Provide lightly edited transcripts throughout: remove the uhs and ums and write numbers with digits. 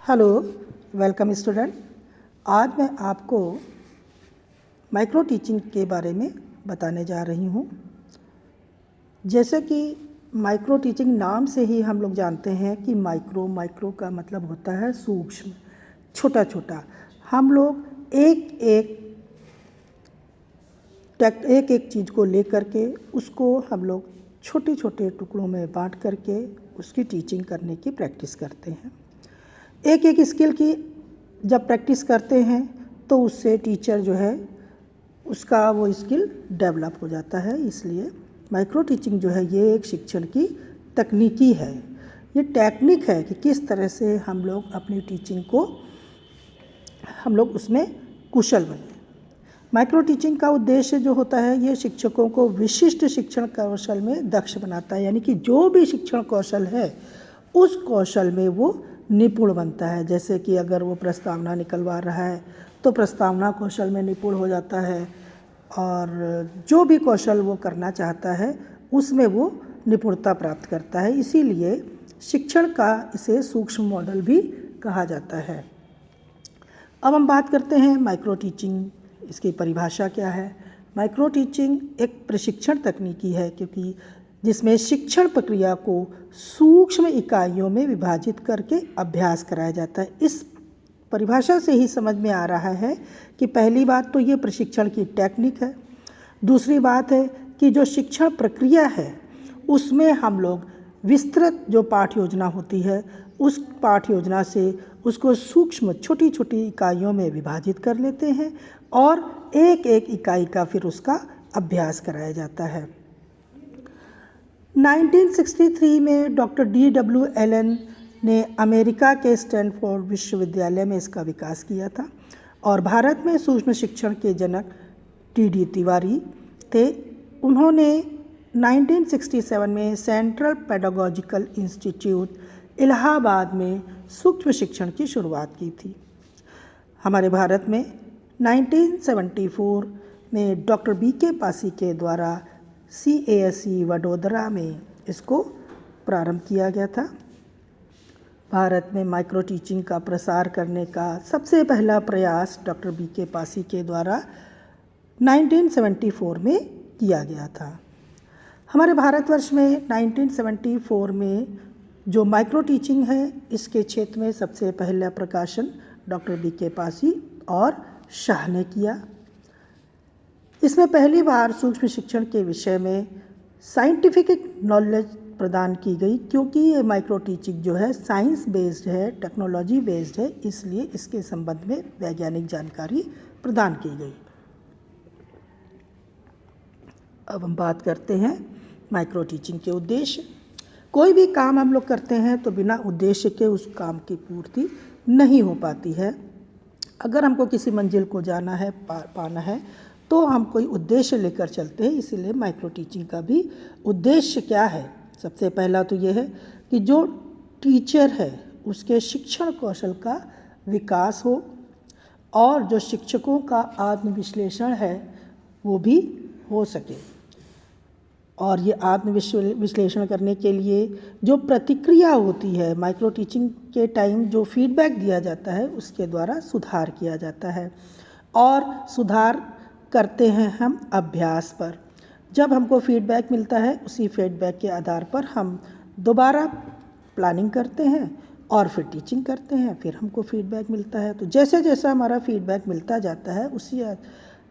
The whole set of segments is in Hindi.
Hello, welcome student. आज मैं आपको माइक्रो टीचिंग के बारे में बताने जा रही हूँ। जैसे कि माइक्रो टीचिंग नाम से ही हम लोग जानते हैं कि माइक्रो का मतलब होता है सूक्ष्म, छोटा छोटा। हम लोग एक एक चीज़ को ले करके उसको हम लोग छोटे छोटे टुकड़ों में बांट करके उसकी टीचिंग करने की प्रैक्टिस करते हैं। एक एक स्किल की जब प्रैक्टिस करते हैं तो उससे टीचर जो है उसका वो स्किल डेवलप हो जाता है। इसलिए माइक्रो टीचिंग जो है ये एक शिक्षण की तकनीकी है, ये टेक्निक है कि किस तरह से हम लोग अपनी टीचिंग को हम लोग उसमें कुशल बने। माइक्रो टीचिंग का उद्देश्य जो होता है ये शिक्षकों को विशिष्ट शिक्षण कौशल में दक्ष बनाता है, यानी कि जो भी शिक्षण कौशल है उस कौशल में वो निपुण बनता है। जैसे कि अगर वो प्रस्तावना निकलवा रहा है तो प्रस्तावना कौशल में निपुण हो जाता है, और जो भी कौशल वो करना चाहता है उसमें वो निपुणता प्राप्त करता है। इसीलिए शिक्षण का इसे सूक्ष्म मॉडल भी कहा जाता है। अब हम बात करते हैं माइक्रो टीचिंग, इसकी परिभाषा क्या है। माइक्रो टीचिंग एक प्रशिक्षण तकनीकी है क्योंकि जिसमें शिक्षण प्रक्रिया को सूक्ष्म इकाइयों में विभाजित करके अभ्यास कराया जाता है। इस परिभाषा से ही समझ में आ रहा है कि पहली बात तो ये प्रशिक्षण की टेक्निक है। दूसरी बात है कि जो शिक्षण प्रक्रिया है उसमें हम लोग विस्तृत जो पाठ योजना होती है उस पाठ योजना से उसको सूक्ष्म छोटी छोटी इकाइयों में विभाजित कर लेते हैं और एक एक इकाई का फिर उसका अभ्यास कराया जाता है। 1963 में डॉक्टर D.W. एलन ने अमेरिका के स्टैनफोर्ड विश्वविद्यालय में इसका विकास किया था, और भारत में सूक्ष्म शिक्षण के जनक T.D. तिवारी थे। उन्होंने 1967 में सेंट्रल पेडागोजिकल इंस्टीट्यूट इलाहाबाद में सूक्ष्म शिक्षण की शुरुआत की थी। हमारे भारत में 1974 में डॉक्टर B.K. पासी के द्वारा CASE वडोदरा में इसको प्रारंभ किया गया था। भारत में माइक्रो टीचिंग का प्रसार करने का सबसे पहला प्रयास डॉक्टर B.K. पासी के द्वारा 1974 में किया गया था। हमारे भारतवर्ष में 1974 में जो माइक्रो टीचिंग है इसके क्षेत्र में सबसे पहला प्रकाशन डॉक्टर B.K. पासी और शाह ने किया। इसमें पहली बार सूक्ष्म शिक्षण के विषय में साइंटिफिक नॉलेज प्रदान की गई, क्योंकि ये माइक्रो टीचिंग जो है साइंस बेस्ड है, टेक्नोलॉजी बेस्ड है, इसलिए इसके संबंध में वैज्ञानिक जानकारी प्रदान की गई। अब हम बात करते हैं माइक्रो टीचिंग के उद्देश्य। कोई भी काम हम लोग करते हैं तो बिना उद्देश्य के उस काम की पूर्ति नहीं हो पाती है। अगर हमको किसी मंजिल को जाना है, पाना है, तो हम कोई उद्देश्य लेकर चलते हैं। इसीलिए माइक्रो टीचिंग का भी उद्देश्य क्या है, सबसे पहला तो ये है कि जो टीचर है उसके शिक्षण कौशल का विकास हो, और जो शिक्षकों का आत्मविश्लेषण है वो भी हो सके। और ये आत्मविश्लेषण करने के लिए जो प्रतिक्रिया होती है, माइक्रो टीचिंग के टाइम जो फीडबैक दिया जाता है उसके द्वारा सुधार किया जाता है, और सुधार करते हैं हम अभ्यास पर। जब हमको फीडबैक मिलता है उसी फीडबैक के आधार पर हम दोबारा प्लानिंग करते हैं और फिर टीचिंग करते हैं। फिर हमको फीडबैक मिलता है तो जैसे जैसा हमारा फीडबैक मिलता जाता है उसी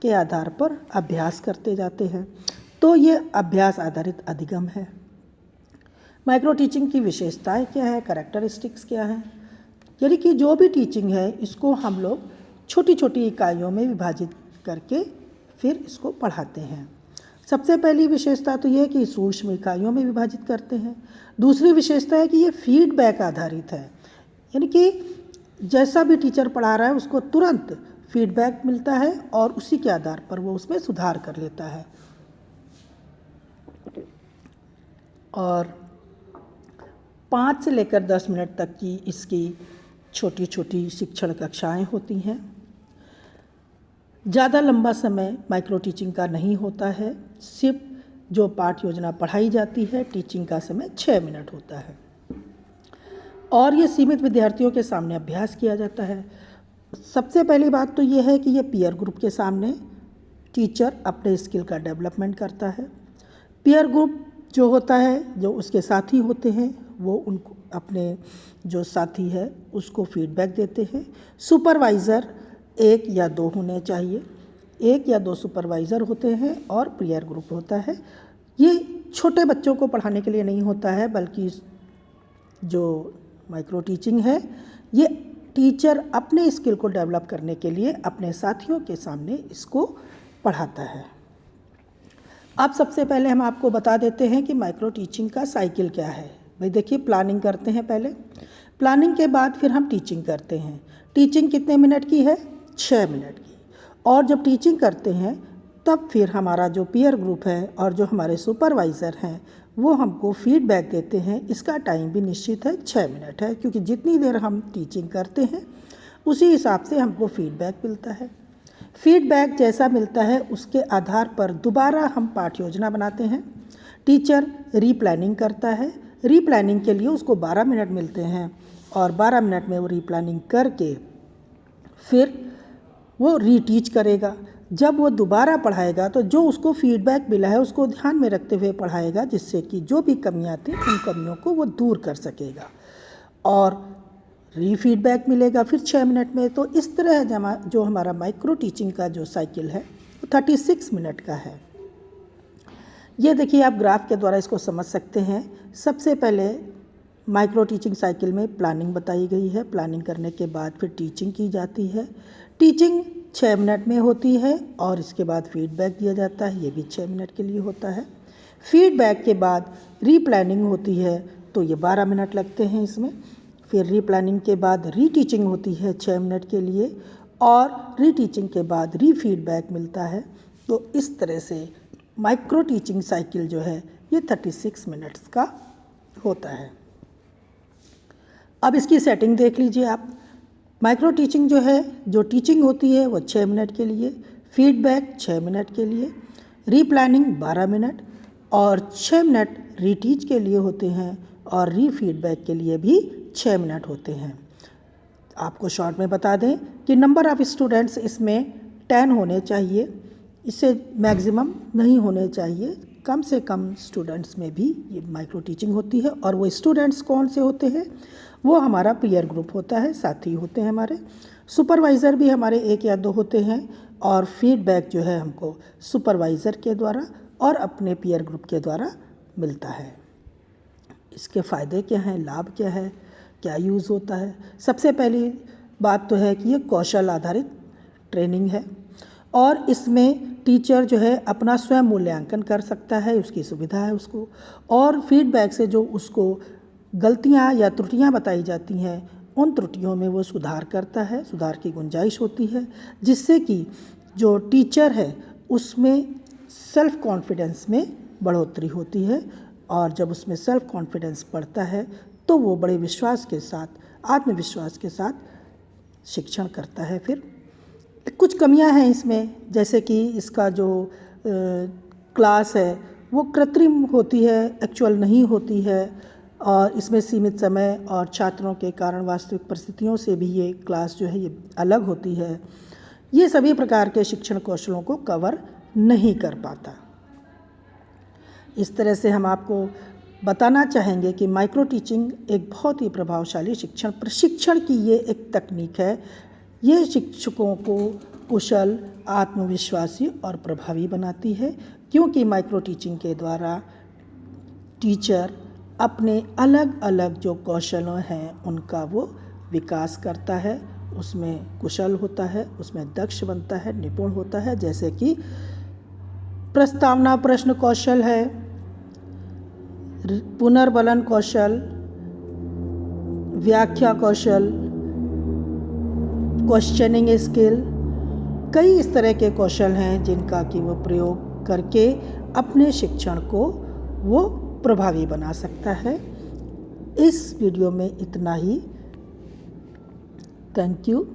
के आधार पर अभ्यास करते जाते हैं। तो ये अभ्यास आधारित अधिगम है। माइक्रो टीचिंग की विशेषताएं क्या है, कैरेक्टरिस्टिक्स क्या है, यानी कि जो भी टीचिंग है इसको हम लोग छोटी छोटी इकाइयों में विभाजित करके फिर इसको पढ़ाते हैं। सबसे पहली विशेषता तो ये है कि सूक्ष्म इकाइयों में विभाजित करते हैं। दूसरी विशेषता है कि ये फीडबैक आधारित है, यानी कि जैसा भी टीचर पढ़ा रहा है उसको तुरंत फीडबैक मिलता है और उसी के आधार पर वो उसमें सुधार कर लेता है। और 5 से लेकर 10 मिनट तक की इसकी छोटी छोटी शिक्षण कक्षाएं होती हैं। ज़्यादा लंबा समय माइक्रो टीचिंग का नहीं होता है, सिर्फ जो पाठ योजना पढ़ाई जाती है टीचिंग का समय 6 मिनट होता है। और ये सीमित विद्यार्थियों के सामने अभ्यास किया जाता है। सबसे पहली बात तो ये है कि ये पीयर ग्रुप के सामने टीचर अपने स्किल का डेवलपमेंट करता है। पीयर ग्रुप जो होता है, जो उसके साथी होते हैं, वो उनको अपने जो साथी है उसको फीडबैक देते हैं। सुपरवाइज़र 1 या 2 होने चाहिए, 1 या 2 सुपरवाइज़र होते हैं और पीयर ग्रुप होता है। ये छोटे बच्चों को पढ़ाने के लिए नहीं होता है, बल्कि जो माइक्रो टीचिंग है ये टीचर अपने स्किल को डेवलप करने के लिए अपने साथियों के सामने इसको पढ़ाता है। अब सबसे पहले हम आपको बता देते हैं कि माइक्रो टीचिंग का साइकिल क्या है। भाई देखिए, प्लानिंग करते हैं पहले, प्लानिंग के बाद फिर हम टीचिंग करते हैं। टीचिंग कितने मिनट की है? 6 मिनट की। और जब टीचिंग करते हैं तब फिर हमारा जो पीयर ग्रुप है और जो हमारे सुपरवाइज़र हैं वो हमको फीडबैक देते हैं। इसका टाइम भी निश्चित है, 6 मिनट है, क्योंकि जितनी देर हम टीचिंग करते हैं उसी हिसाब से हमको फीडबैक मिलता है। फीडबैक जैसा मिलता है उसके आधार पर दोबारा हम पाठ योजना बनाते हैं। टीचर रीप्लानिंग करता है। रीप्लानिंग के लिए उसको 12 मिनट मिलते हैं और 12 मिनट में वो रीप्लानिंग करके फिर वो रीटीच करेगा। जब वो दोबारा पढ़ाएगा तो जो उसको फीडबैक मिला है उसको ध्यान में रखते हुए पढ़ाएगा, जिससे कि जो भी कमियां थी उन कमियों को वो दूर कर सकेगा और रीफीडबैक मिलेगा फिर 6 मिनट में। तो इस तरह जो हमारा माइक्रो टीचिंग का जो साइकिल है वो 36 मिनट का है। ये देखिए, आप ग्राफ के द्वारा इसको समझ सकते हैं। सबसे पहले माइक्रो टीचिंग साइकिल में प्लानिंग बताई गई है। प्लानिंग करने के बाद फिर टीचिंग की जाती है। टीचिंग 6 मिनट में होती है और इसके बाद फीडबैक दिया जाता है, ये भी 6 मिनट के लिए होता है। फीडबैक के बाद रीप्लानिंग होती है तो ये 12 मिनट लगते हैं इसमें। फिर रीप्लानिंग के बाद रीटीचिंग होती है 6 मिनट के लिए और रीटीचिंग के बाद रीफीडबैक मिलता है। तो इस तरह से माइक्रो टीचिंग साइकिल जो है ये 36 मिनट्स का होता है। अब इसकी सेटिंग देख लीजिए आप। माइक्रो टीचिंग जो है, जो टीचिंग होती है वो 6 मिनट के लिए, फीडबैक 6 मिनट के लिए, रीप्लानिंग 12 मिनट और 6 मिनट रीटीच के लिए होते हैं और रीफीडबैक के लिए भी 6 मिनट होते हैं। आपको शॉर्ट में बता दें कि नंबर ऑफ़ स्टूडेंट्स इसमें 10 होने चाहिए, इससे मैक्सिमम नहीं होने चाहिए। कम से कम स्टूडेंट्स में भी ये माइक्रो टीचिंग होती है। और वो स्टूडेंट्स कौन से होते हैं? वो हमारा पीयर ग्रुप होता है, साथी होते हैं हमारे। सुपरवाइज़र भी हमारे 1 या 2 होते हैं और फीडबैक जो है हमको सुपरवाइज़र के द्वारा और अपने पीयर ग्रुप के द्वारा मिलता है। इसके फ़ायदे क्या हैं, लाभ क्या है, क्या यूज़ होता है? सबसे पहली बात तो है कि ये कौशल आधारित ट्रेनिंग है और इसमें टीचर जो है अपना स्वयं मूल्यांकन कर सकता है, उसकी सुविधा है उसको। और फीडबैक से जो उसको गलतियां या त्रुटियां बताई जाती हैं उन त्रुटियों में वो सुधार करता है, सुधार की गुंजाइश होती है, जिससे कि जो टीचर है उसमें सेल्फ कॉन्फिडेंस में बढ़ोतरी होती है। और जब उसमें सेल्फ कॉन्फिडेंस बढ़ता है तो वो बड़े विश्वास के साथ, आत्मविश्वास के साथ शिक्षण करता है। फिर कुछ कमियां हैं इसमें, जैसे कि इसका जो क्लास है वो कृत्रिम होती है, एक्चुअल नहीं होती है और इसमें सीमित समय और छात्रों के कारण वास्तविक परिस्थितियों से भी ये क्लास जो है ये अलग होती है। ये सभी प्रकार के शिक्षण कौशलों को कवर नहीं कर पाता। इस तरह से हम आपको बताना चाहेंगे कि माइक्रो टीचिंग एक बहुत ही प्रभावशाली प्रशिक्षण की ये एक तकनीक है। ये शिक्षकों को कुशल, आत्मविश्वासी और प्रभावी बनाती है, क्योंकि माइक्रो टीचिंग के द्वारा टीचर अपने अलग अलग जो कौशल हैं उनका वो विकास करता है, उसमें कुशल होता है, उसमें दक्ष बनता है, निपुण होता है। जैसे कि प्रस्तावना प्रश्न कौशल है, पुनर्बलन कौशल, व्याख्या कौशल, क्वेश्चनिंग स्किल, कई इस तरह के कौशल हैं जिनका कि वो प्रयोग करके अपने शिक्षण को वो प्रभावी बना सकता है। इस वीडियो में इतना ही। Thank you.